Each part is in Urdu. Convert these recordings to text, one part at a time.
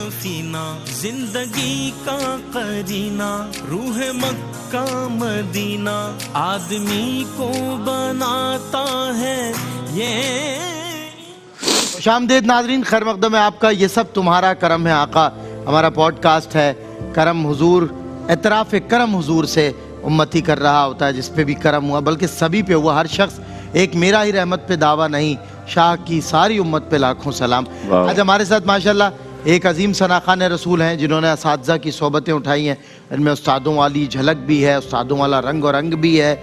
سینا زندگی کا قرینہ روح مکہ مدینہ آدمی کو بناتا ہے یہ. خوش آمدید ناظرین، خیر مقدم ہے آپ کا. یہ سب تمہارا کرم ہے آقا ہمارا پوڈ کاسٹ ہے. کرم حضور، اعتراف کرم حضور سے امتی کر رہا ہوتا ہے. جس پہ بھی کرم ہوا بلکہ سبھی پہ ہوا. ہر شخص ایک میرا ہی رحمت پہ دعویٰ نہیں، شاہ کی ساری امت پہ لاکھوں سلام. آج ہمارے ساتھ ماشاءاللہ ایک عظیم ثناخوان رسول ہیں جنہوں نے اساتذہ کی صحبتیں اٹھائی ہیں. ان میں استادوں والی جھلک بھی ہے، استادوں والا رنگ و رنگ بھی ہے.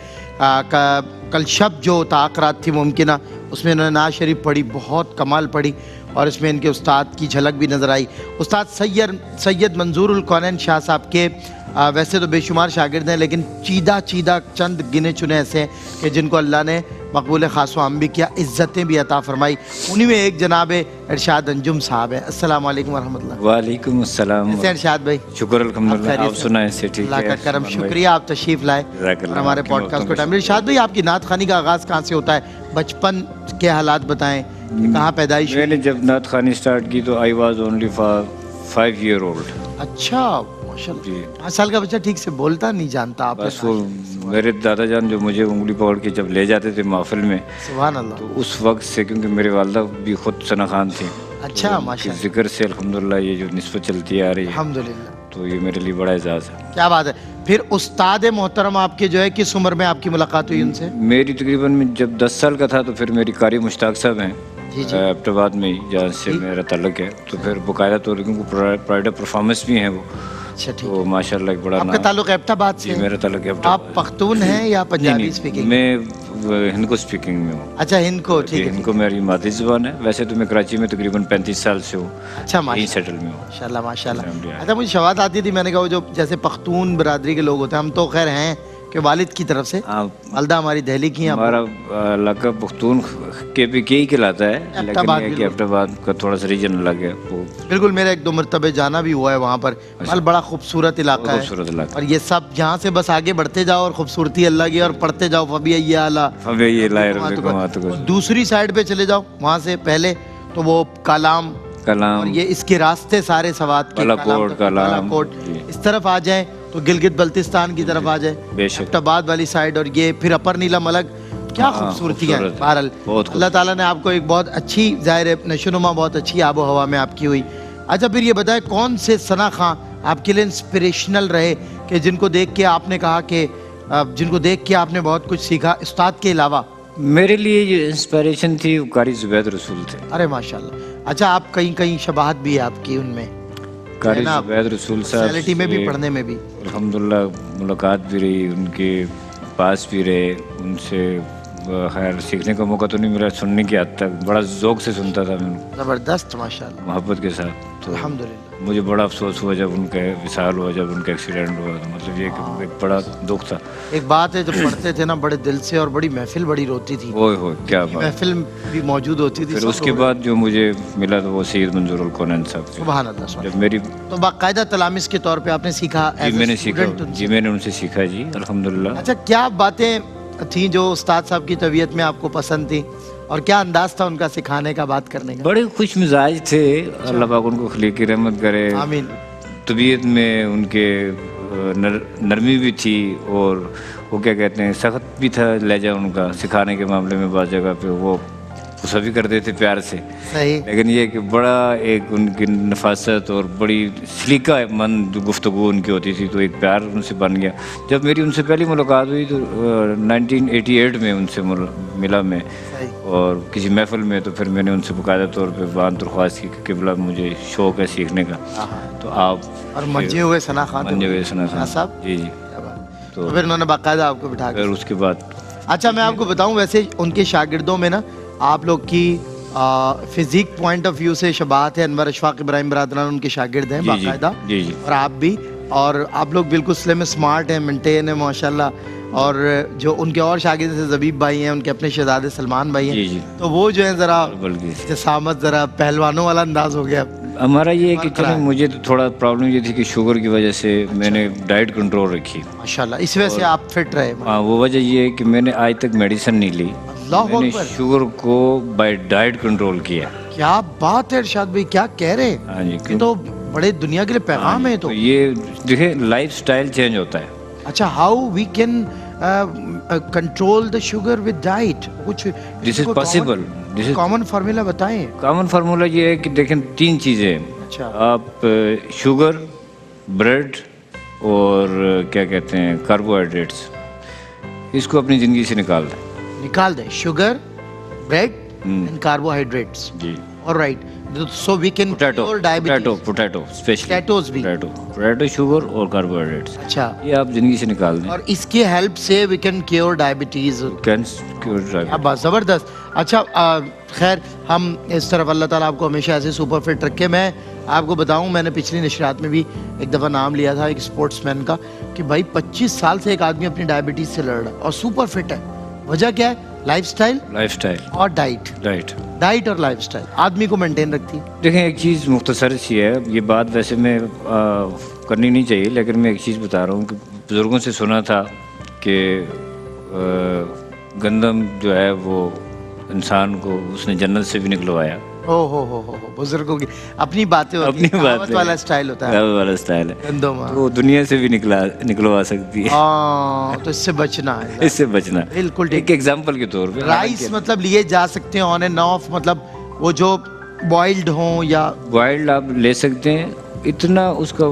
کل شب جو تاخرات تھی ممکنہ، اس میں انہوں نے نعت شریف پڑھی، بہت کمال پڑھی، اور اس میں ان کے استاد کی جھلک بھی نظر آئی. استاد سید منظور الکونین شاہ صاحب کے ویسے تو بے شمار شاگرد ہیں، لیکن چیدہ چند گنے چنے ایسے ہیں کہ جن کو اللہ نے مقبول خاص و عام بھی کیا، عزتیں بھی عطا فرمائی. انہی میں ایک جناب ارشاد انجم صاحب ہیں. السلام علیکم ورحمۃ اللہ. وعلیکم السلام. کیسے ارشاد بھائی؟ شکر الحمدللہ. آپ سنائیں سے ٹھیک ہے؟ اللہ کا کرم، شکریہ آپ تشریف لائے اور ہمارے پوڈ کاسٹ کو ٹائم. ارشاد بھائی، آپ کی نعت خوانی کا آغاز کہاں سے ہوتا ہے؟ بچپن کے حالات بتائیں کہ کہاں پیدائش؟ میں نے جب نعت خوانی سٹارٹ کی تو I was only 5 year old. اچھا ماشاءاللہ. 5 سال کا بچہ ٹھیک سے بولتا نہیں جانتا. آپ بس وہ میرے دادا جان جو مجھے انگلی پکڑ کے جب لے جاتے تھے محفل میں، سبحان اللہ، تو اس وقت سے، کیونکہ میرے والدہ بھی خود ثناخوان تھی، اچھا ماشاءاللہ، ذکر سے الحمدللہ یہ جو نسبت چلتی آ رہی ہے، الحمدللہ، تو یہ میرے لیے بڑا اعزاز ہے. کیا بات ہے. پھر استاد محترم آپ کے جو ہے کس عمر میں آپ کی ملاقات ہوئی ان سے؟ میری تقریباً جب 10 سال کا تھا تو پھر میری قاری مشتاق صاحب ہیں ایبٹ آباد میں ہی، جہاں سے میرا تعلق ہے. تو پھر باقاعدہ طور پر پرائڈ پرفارمنس بھی ہیں وہ. اچھا ٹھیک تو ہے. ماشاء اللہ ایک بڑا آپ کا تعلق ایبٹ آباد سے جی ہے؟ میرا تعلق ایبٹ آپ پختون ہیں یا پنجابی اسپیکنگ؟ میں ہند کو اسپیکنگ میں ہوں. اچھا ہند کو، ٹھیک ہے. ہند کو میری مادری زبان ہے. ویسے تو میں کراچی میں تقریباً 35 سال سے ہوں. اچھا یہیں سیٹل میں ہوں. ماشاءاللہ ماشاءاللہ. اچھا مجھے شواہد آتی تھی، میں نے کہا وہ جو جیسے پختون برادری کے لوگ ہوتے ہیں، ہم تو خیر ہیں کہ والد کی طرف سے، والدہ ہماری دہلی کی ہیں. ہمارا علاقہ پختون کے بھی کئی کہلاتا ہے، لیکن ایبٹ آباد کا تھوڑا سا ریجن الگ ہے. بالکل، میرا 1-2 مرتبہ جانا بھی ہوا ہے وہاں پر. بڑا خوبصورت علاقہ ہے، خوبصورت علاقہ. اور یہ سب یہاں سے بس آگے بڑھتے جاؤ اور خوبصورتی اللہ کی، اور پڑھتے جاؤ فبی اعلیٰ. دوسری سائڈ پہ چلے جاؤ، وہاں سے پہلے تو وہ کلام، اور یہ اس کے راستے سارے سوات کے، بالاکوٹ. اس طرف آ جائیں تو گلگت بلتستان کی طرف آ جائیں، ایبٹ آباد والی سائڈ، اور یہ پھر اپر نیلم الگ. کیا خوبصورتی ہے. بہرحال اللہ تعالیٰ نے آپ کو ایک بہت اچھی، ظاہر نشوونما بہت اچھی آب و ہوا میں آپ کی ہوئی. اچھا پھر یہ بتائیں کون سے ثناخوان آپ کے لیے انسپریشنل رہے کہ جن کو دیکھ کے آپ نے کہا کہ جن کو دیکھ کے آپ نے بہت کچھ سیکھا استاد کے علاوہ؟ میرے لیے جو انسپریشن تھی وہ قاری زبید رسول تھے. ارے ماشاءاللہ. اچھا آپ کہیں شباہت بھی ہے آپ کی ان میں؟ قاری زبید رسول صاحب سیلٹی میں بھی، پڑھنے میں بھی الحمدللہ ملاقات بھی رہی، ان کے پاس بھی رہے. ان سے خیر سیکھنے کا موقع تو نہیں ملا، سننے کی حد تک بڑا ذوق سے سنتا تھا میں. زبردست ماشاءاللہ، محبت کے ساتھ. تو الحمدللہ مجھے بڑا افسوس ہوا جب ان کا وصال ہوا، جب ان کا ایکسیڈنٹ ہوا. تو مطلب یہ ایک بڑا دکھ تھا. ایک بات ہے، جب پڑھتے تھے نا بڑے دل سے، اور بڑی محفل بڑی روتی تھی. اوہ کیا بات. محفل بھی موجود ہوتی تھی. پھر اس کے بعد جو مجھے ملا تو وہ سید منظور الکونین صاحب. سبحان اللہ. جب میری تو باقاعدہ تلامس کے طور پہ آپ نے سیکھا؟ میں نے سیکھا جی، میں نے ان سے سیکھا جی الحمدللہ. اچھا کیا باتیں تھیں جو استاد صاحب کی طبیعت میں آپ کو پسند تھی، اور کیا انداز تھا ان کا سکھانے کا، بات کرنے کا؟ بڑے خوش مزاج تھے، اللہ پاک ان کو خلیق کی رحمت کرے. آمین. طبیعت میں ان کے نرمی بھی تھی، اور وہ کیا کہتے ہیں سخت بھی تھا لہجہ ان کا سکھانے کے معاملے میں. بعض جگہ پہ وہ غصہ بھی کرتے تھے پیار سے، صحیح، لیکن یہ کہ بڑا ایک ان کی نفاست اور بڑی سلیقہ مند گفتگو ان کی ہوتی تھی، تو ایک پیار ان سے بن گیا. جب میری ان سے پہلی ملاقات ہوئی تو 1988 میں ان سے ملا میں، اور کسی محفل میں. تو پھر میں نے ان سے باقاعدہ طور پہ بان درخواست کی کہ قبلہ مجھے شوق ہے سیکھنے کا، تو آپ. اور منجے ہوئے ثناخوان صاحب جی جی. تو پھر انہوں نے باقاعدہ آپ کو بٹھا پھر اس کے بعد. اچھا میں آپ کو بتاؤں، ویسے ان کے شاگردوں میں نا آپ لوگ کی فزیک پوائنٹ آف ویو سے شباہت ہے. انور اشفاق ابراہیم برادران ان کے شاگرد ہیں باقاعدہ، اور آپ بھی، اور آپ لوگ بالکل سلم اسمارٹ ہیں، مینٹین ہیں ماشاءاللہ. اور جو ان کے اور شاگرد سے زبیب بھائی ہیں، ان کے اپنے شہزادے سلمان بھائی ہیں، تو وہ جو ہیں ذرا جسامت، ذرا پہلوانوں والا انداز ہو گیا. ہمارا یہ ہے کہ چلیں، مجھے تو تھوڑا پرابلم یہ تھی کہ شوگر کی وجہ سے میں نے ڈائٹ کنٹرول رکھی ماشاءاللہ، اس وجہ سے آپ فٹ رہے. ہاں، وہ وجہ یہ ہے کہ میں نے آج تک میڈیسن نہیں لی، میں نے شوگر کو بائی ڈائٹ کنٹرول کیا. کیا بات ہے ارشاد بھائی، کیا کہہ رہے ہیں. ہاں جی. تو بڑے دنیا کے لیے پیغام ہے. تو یہ دیکھیں لائف سٹائل چینج ہوتا ہے. اچھا, how we can control the sugar with diet, کچھ this is possible. Common formula بتائیں. کامن فارمولا یہ ہے کہ دیکھیں 3 چیزیں ہیں. اچھا, آپ شوگر, بریڈ اور کیا کہتے ہیں کاربوہائیڈریٹس, اس کو اپنی زندگی سے نکال دیں. Sugar, bread and carbohydrates. جی. Alright, so we can control diabetes. Potato specially potatoes بھی. پوٹیٹو, شوگر اور کاربوہائیڈریٹس. اچھا, یہ آپ زندگی سے نکال دیں. اور اس کی ہیلپ سے وی کین کیور ڈائبٹیز. اب زبردست. اچھا, خیر ہم اس طرف اللہ تعالیٰ آپ کو ہمیشہ ایسے سپر فٹ رکھے. میں آپ کو بتاؤں, میں نے پچھلی نشریات میں بھی ایک دفعہ نام لیا تھا ایک اسپورٹس مین کا کہ بھائی 25 سال سے ایک آدمی اپنی ڈائبٹیز سے لڑ رہا ہے اور سپر فٹ ہے. وجہ کیا ہے؟ لائف سٹائل اور ڈائٹ اور لائف سٹائل آدمی کو مینٹین رکھتی ہے. دیکھیں ایک چیز مختصر سی ہے, یہ بات ویسے میں کرنی نہیں چاہیے, لیکن میں ایک چیز بتا رہا ہوں کہ بزرگوں سے سنا تھا کہ گندم جو ہے وہ انسان کو اس نے جنت سے بھی نکلوایا. ہو بزرگوں کی اپنی باتیں ہوتی ہیں, کہاوت والا سٹائل ہوتا ہے, والا سٹائل ہے, گندم وہ دنیا سے بھی نکلوا سکتی ہے. تو اس سے بچنا ہے. اس سے بچنا بالکل ٹھیک. ایک ایگزامپل کے طور پہ رائس مطلب لیے جا سکتے ہیں آن اینڈ آف, مطلب وہ جو بوائلڈ ہوں یا بوائلڈ آپ لے سکتے ہیں, اتنا اس کا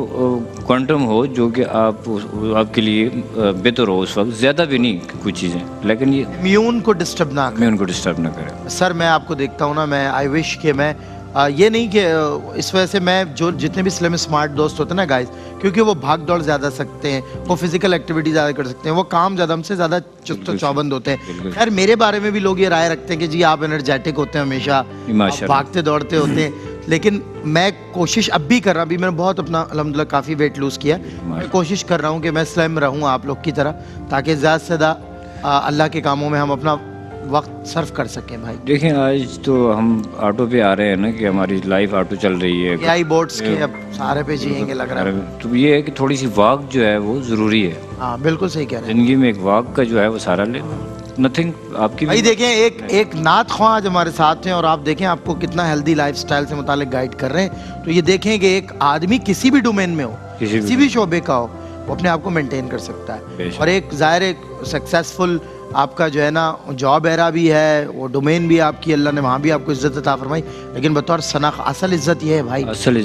کوانٹم ہو جو کہ آپ کے لیے بہتر ہو اس وقت, زیادہ بھی نہیں کچھ چیزیں, لیکن یہ امیون کو ڈسٹرب نہ کرے. سر میں آپ کو دیکھتا ہوں نا, میں آئی وش کہ میں یہ نہیں کہ اس وجہ سے میں جو جتنے بھی سلم اسمارٹ دوست ہوتے ہیں نا گائز, کیونکہ وہ بھاگ دوڑ زیادہ سکتے ہیں, وہ فزیکل ایکٹیویٹی زیادہ کر سکتے ہیں, وہ کام زیادہ ہم سے زیادہ چست و چوبند ہوتے ہیں. خیر میرے بارے میں بھی لوگ یہ رائے رکھتے ہیں کہ جی آپ انرجیٹک ہوتے ہیں, ہمیشہ بھاگتے دوڑتے ہوتے ہیں, لیکن میں کوشش اب بھی کر رہا ہوں. ابھی میں نے بہت اپنا الحمدللہ کافی ویٹ لوز کیا, میں کوشش کر رہا ہوں کہ میں سلم رہوں آپ لوگ کی طرح, تاکہ زیادہ سے زیادہ اللہ کے کاموں میں ہم اپنا وقت صرف کر سکیں. بھائی دیکھیں آج تو ہم آٹو پہ آ رہے ہیں نا, کہ ہماری لائف آٹو چل رہی ہے, AI بورڈز کے اب سارے پہ جیئیں گے لگ رہا ہے. تو یہ ہے کہ تھوڑی سی واک جو ہے وہ ضروری ہے. ہاں بالکل صحیح کہہ رہے ہیں. زندگی میں ایک واک کا جو ہے وہ سارا لے, نتھنگ آپ کی. بھائی دیکھیں ایک نعت خواں آج ہمارے ساتھ ہیں, اور آپ دیکھیں آپ کو کتنا ہیلدی لائف سٹائل سے متعلق گائیڈ کر رہے ہیں. تو یہ دیکھیں کہ ایک آدمی کسی بھی ڈومین میں ہو, کسی بھی شعبے کا ہو, وہ اپنے آپ کو مینٹین کر سکتا ہے. اور ایک ظاہر ایک سکسیسفل آپ کا جو ہے نا جاب ایرا بھی ہے, وہ ڈومین بھی آپ کی, اللہ نے وہاں بھی آپ کو عزت عطا فرمائی, لیکن بطور شناخت اصل عزت یہ ہے بھائی, اصل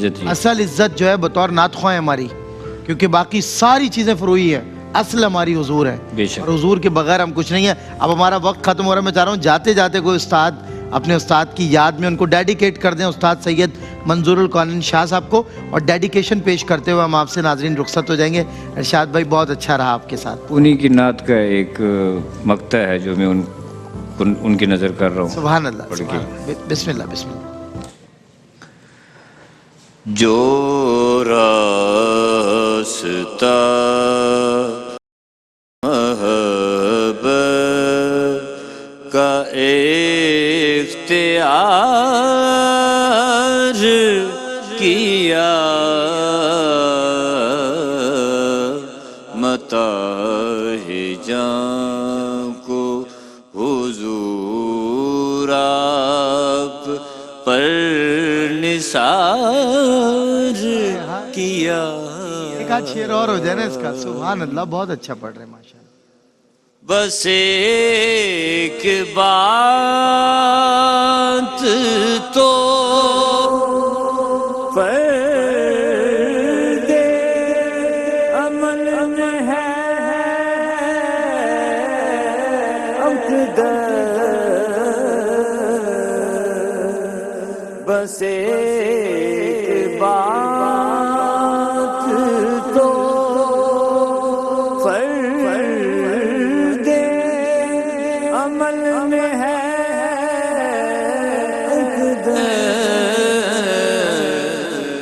عزت جو ہے بطور نعت خواں ہے ہماری, کیونکہ باقی ساری چیزیں فروئی ہیں, اصل ہماری حضور ہے, اور حضور کے بغیر ہم کچھ نہیں ہیں. اب ہمارا وقت ختم ہو رہا ہے, میں چاہ رہا ہوں جاتے جاتے کوئی استاد اپنے استاد کی یاد میں ان کو ڈیڈیکیٹ کر دیں, استاد سید منظور القانن شاہ صاحب کو, اور ڈیڈیکیشن پیش کرتے ہوئے ہم آپ سے ناظرین رخصت ہو جائیں گے. ارشاد بھائی بہت اچھا رہا آپ کے ساتھ. انہی کی نعت کا ایک مقطع ہے جو میں ان کی نظر کر رہا ہوں. سبحان اللہ, بسم اللہ بسم اللہ. جو راستہ کا اختیار کیا, متاع جاں کو حضور آپ پر نثار کیا. ایک آدھ شعر اور ہو جائے نا اس کا. سبحان اللہ, بہت اچھا پڑھ رہے ہیں ماشاء اللہ. بس ایک بات تو فرض عمل میں ہے, بس ایک بات تو فرض عمل میں ہے,